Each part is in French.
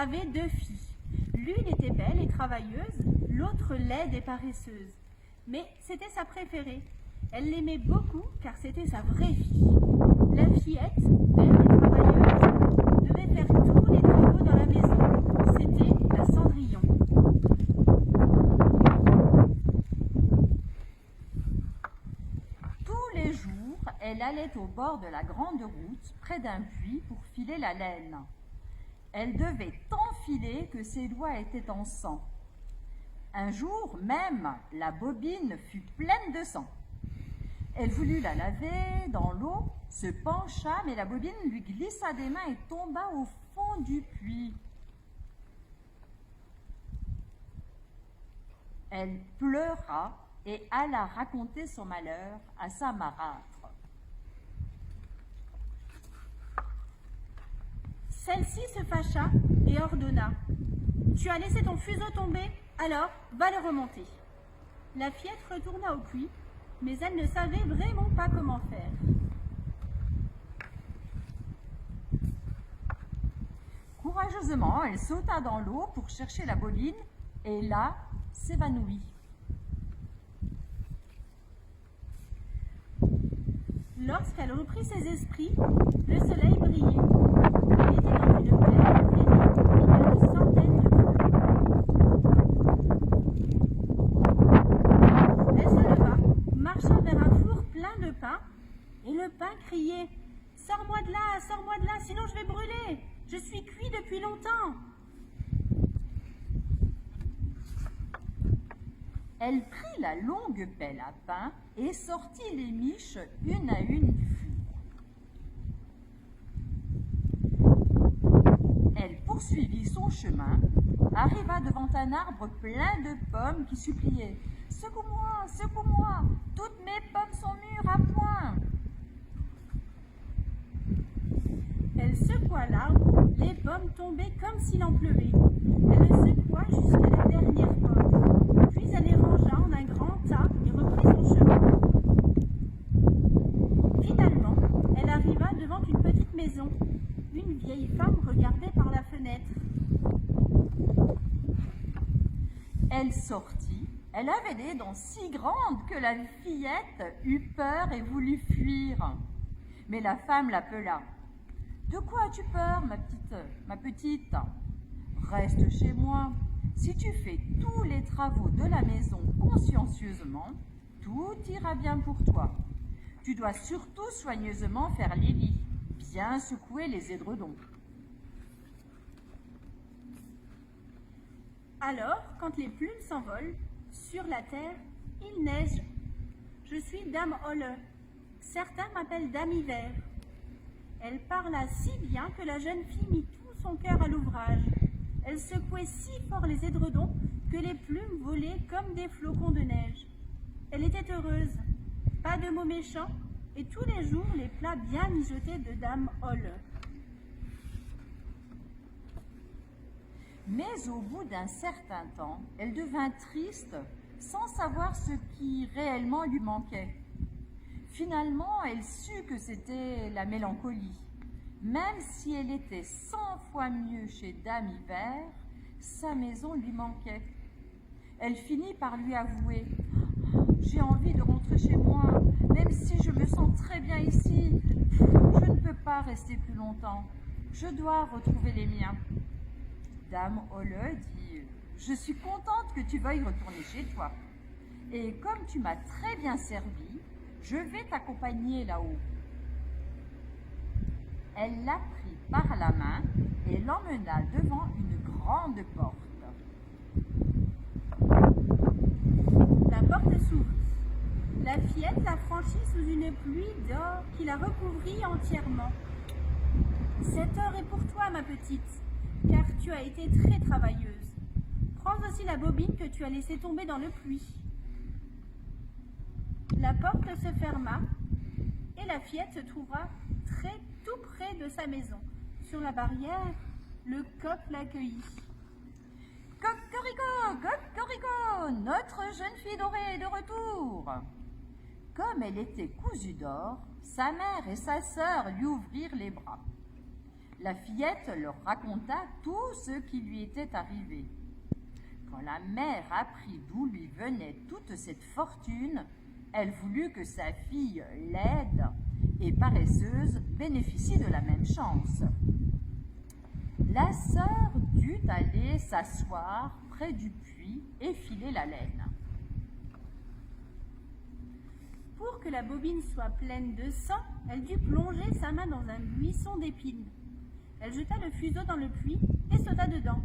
avait 2 filles. L'une était belle et travailleuse, l'autre laide et paresseuse. Mais c'était sa préférée. Elle l'aimait beaucoup car c'était sa vraie fille. La fillette, belle et travailleuse, devait faire tous les travaux dans la maison. C'était la Cendrillon. Tous les jours, elle allait au bord de la grande route, près d'un puits, pour filer la laine. Elle devait tant filer que ses doigts étaient en sang. Un jour même, la bobine fut pleine de sang. Elle voulut la laver dans l'eau, se pencha, mais la bobine lui glissa des mains et tomba au fond du puits. Elle pleura et alla raconter son malheur à sa marâtre. Celle-ci se fâcha et ordonna « Tu as laissé ton fuseau tomber, alors va le remonter. » La fillette retourna au puits, mais elle ne savait vraiment pas comment faire. Courageusement, elle sauta dans l'eau pour chercher la bobine et là, s'évanouit. Lorsqu'elle reprit ses esprits, le soleil brillait. Elle était dans une belle prairie, au milieu de centaines de feux. Elle se leva, marcha vers un four plein de pain, et le pain criait « Sors-moi de là, sinon je vais brûler! Je suis cuit depuis longtemps !» Elle prit la longue pelle à pain et sortit les miches une à une du four. Elle poursuivit son chemin, arriva devant un arbre plein de pommes qui suppliait « Secoue-moi, secoue-moi, toutes mes pommes sont mûres à point !» Elle secoua l'arbre, les pommes tombaient comme s'il en pleuvait. Elle le secoua jusqu'à la dernière pomme, puis elle les rangea en un grand tas et reprit son chemin. Finalement, elle arriva devant une petite maison. Une vieille femme regardait par la fenêtre. Elle sortit. Elle avait les dents si grandes que la fillette eut peur et voulut fuir. Mais la femme l'appela. « De quoi as-tu peur, ma petite ? Reste chez moi. Si tu fais tous les travaux de la maison consciencieusement, tout ira bien pour toi. Tu dois surtout soigneusement faire les lits, bien secouer les édredons. » Alors, quand les plumes s'envolent, sur la terre, il neige. Je suis Dame Holle. Certains m'appellent Dame Hiver. Elle parla si bien que la jeune fille mit tout son cœur à l'ouvrage. Elle secouait si fort les édredons que les plumes volaient comme des flocons de neige. Elle était heureuse, pas de mots méchants, et tous les jours les plats bien mijotés de Dame Holle. Mais au bout d'un certain temps, elle devint triste, sans savoir ce qui réellement lui manquait. Finalement, elle sut que c'était la mélancolie. Même si elle était 100 fois mieux chez Dame Hiver, sa maison lui manquait. Elle finit par lui avouer « J'ai envie de rentrer chez moi, même si je me sens très bien ici. Je ne peux pas rester plus longtemps. Je dois retrouver les miens. » Dame Holle dit « Je suis contente que tu veuilles retourner chez toi. Et comme tu m'as très bien servi, je vais t'accompagner là-haut. » Elle la prit par la main et l'emmena devant une grande porte. La porte s'ouvrit. La fillette la franchit sous une pluie d'or qui la recouvrit entièrement. « Cet or est pour toi, ma petite, car tu as été très travailleuse. Prends aussi la bobine que tu as laissée tomber dans le puits. » La porte se ferma et la fillette se trouva tout près de sa maison. Sur la barrière, le coq l'accueillit. « Cocorico, cocorico, notre jeune fille dorée est de retour !» Comme elle était cousue d'or, sa mère et sa sœur lui ouvrirent les bras. La fillette leur raconta tout ce qui lui était arrivé. Quand la mère apprit d'où lui venait toute cette fortune, elle voulut que sa fille laide et paresseuse bénéficie de la même chance. La sœur dut aller s'asseoir près du puits et filer la laine. Pour que la bobine soit pleine de sang, elle dut plonger sa main dans un buisson d'épines. Elle jeta le fuseau dans le puits et sauta dedans.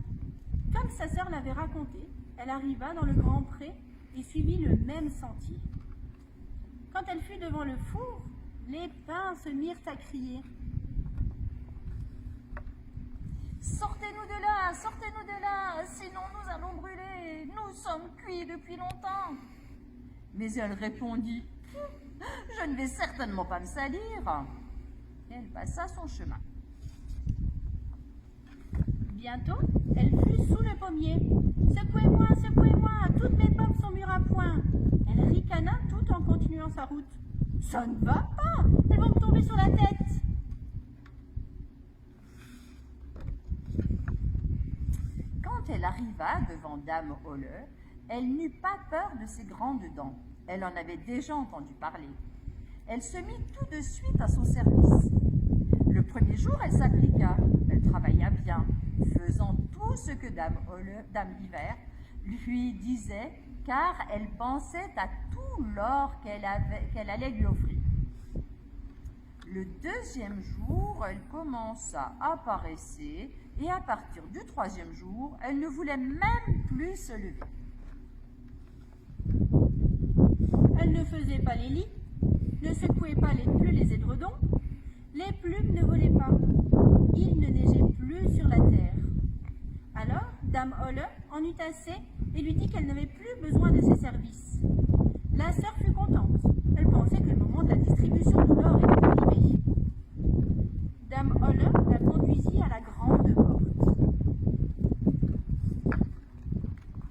Comme sa sœur l'avait raconté, elle arriva dans le grand pré et suivit le même sentier. Quand elle fut devant le four, les pins se mirent à crier. « Sortez-nous de là, sinon nous allons brûler, nous sommes cuits depuis longtemps. » Mais elle répondit, « Je ne vais certainement pas me salir. » Et elle passa son chemin. Bientôt, elle fut sous le pommier. « Secouez-moi, secouez-moi, toutes mes pommes sont mûres à point. » Elle ricana tout en continuant sa route. « Ça ne va pas, elles vont me tomber sur la tête. » Quand elle arriva devant Dame Holle, elle n'eut pas peur de ses grandes dents. Elle en avait déjà entendu parler. Elle se mit tout de suite à son service. Le premier jour, elle s'appliqua. Elle travailla bien, faisant tout ce que Dame Hiver lui disait, car elle pensait à tout l'or qu'elle allait lui offrir. Le deuxième jour, elle commença à paresser et à partir du troisième jour, elle ne voulait même plus se lever. Elle ne faisait pas les lits, ne secouait pas plus les édredons, les plumes ne volaient pas, il ne neigeait plus sur la terre. Alors, Dame Holle en eut assez et lui dit qu'elle n'avait plus besoin de ses services. La sœur fut contente, elle pensait que le moment de la distribution de l'or était arrivé. Dame Holle la conduisit à la grande porte.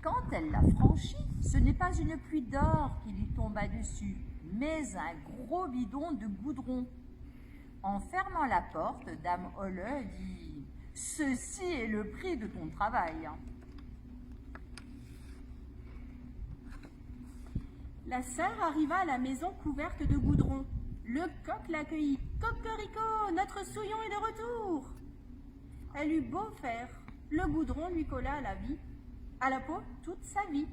Quand elle la franchit, ce n'est pas une pluie d'or qui lui tomba dessus, mais un gros bidon de goudron. En fermant la porte, Dame Holle dit « Ceci est le prix de ton travail. » La sœur arriva à la maison couverte de goudron. Le coq l'accueillit. « Cocorico, notre souillon est de retour !» Elle eut beau faire, le goudron lui colla à la peau toute sa vie.